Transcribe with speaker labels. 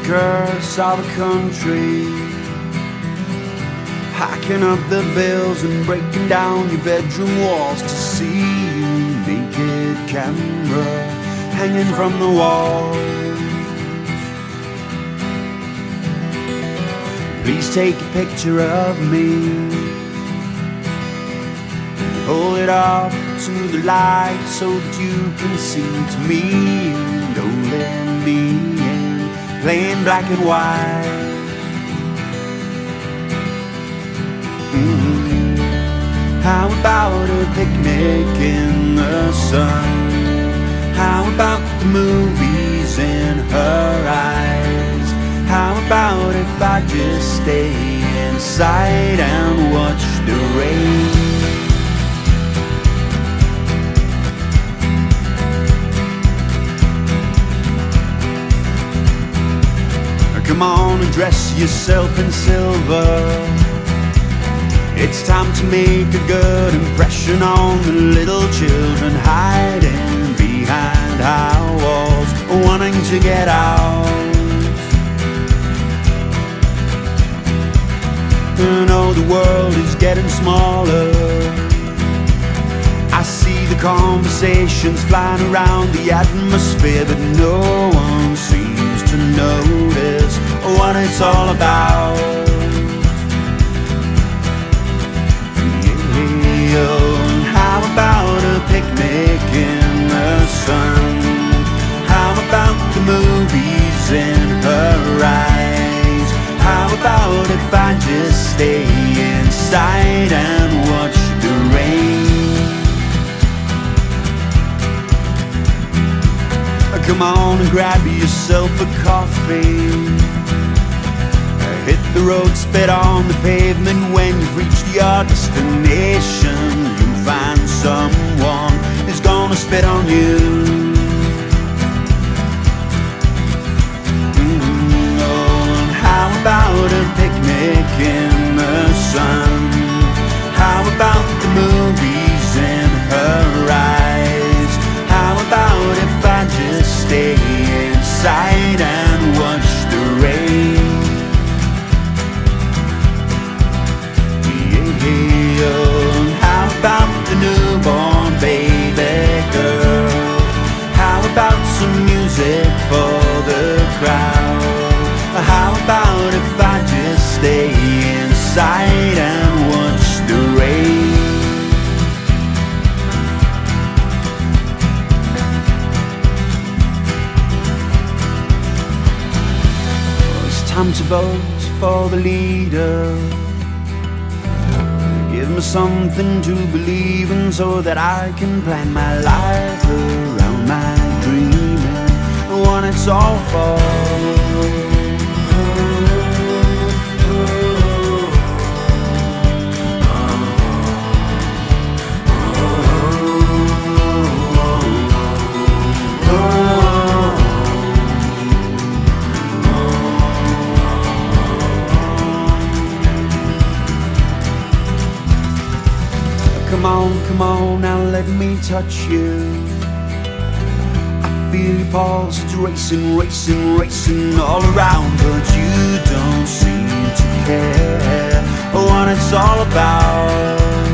Speaker 1: outskirts of the country, hacking up the bills and breaking down your bedroom walls to see you naked camera hanging from the wall. Please take a picture of me, hold it up to the light so that you can see it's me, and only me, in plain black and white. How about a picnic in the sun? How about the movies in her eyes? How about if I just stay inside and watch the rain? Come on and dress yourself in silver. It's time to make a good impression on the little children hiding behind our walls, wanting to get out. You know the world is getting smaller. I see the conversations flying around the atmosphere, but no one seems to notice what it's all about. How about a picnic in the sun? How about the movies in her eyes? How about if I just stay inside and watch the rain? Come on and grab yourself a coffee. Hit the road, spit on the pavement. When you've reached your destination, you'll find someone who's gonna spit on you. Oh, how about a picnic in the sun? How about the movies in her eyes? How about if I just stay inside and watch the rain? How about the newborn baby girl? How about some music for the crowd? How about if I just stay inside and watch the rain? It's time to vote for the leader. Give me something to believe in so that I can plan my life around my dreaming, what it's all for. Come on, now let me touch you. I feel your pulse, it's racing, racing, racing all around, but you don't seem to care what it's all about.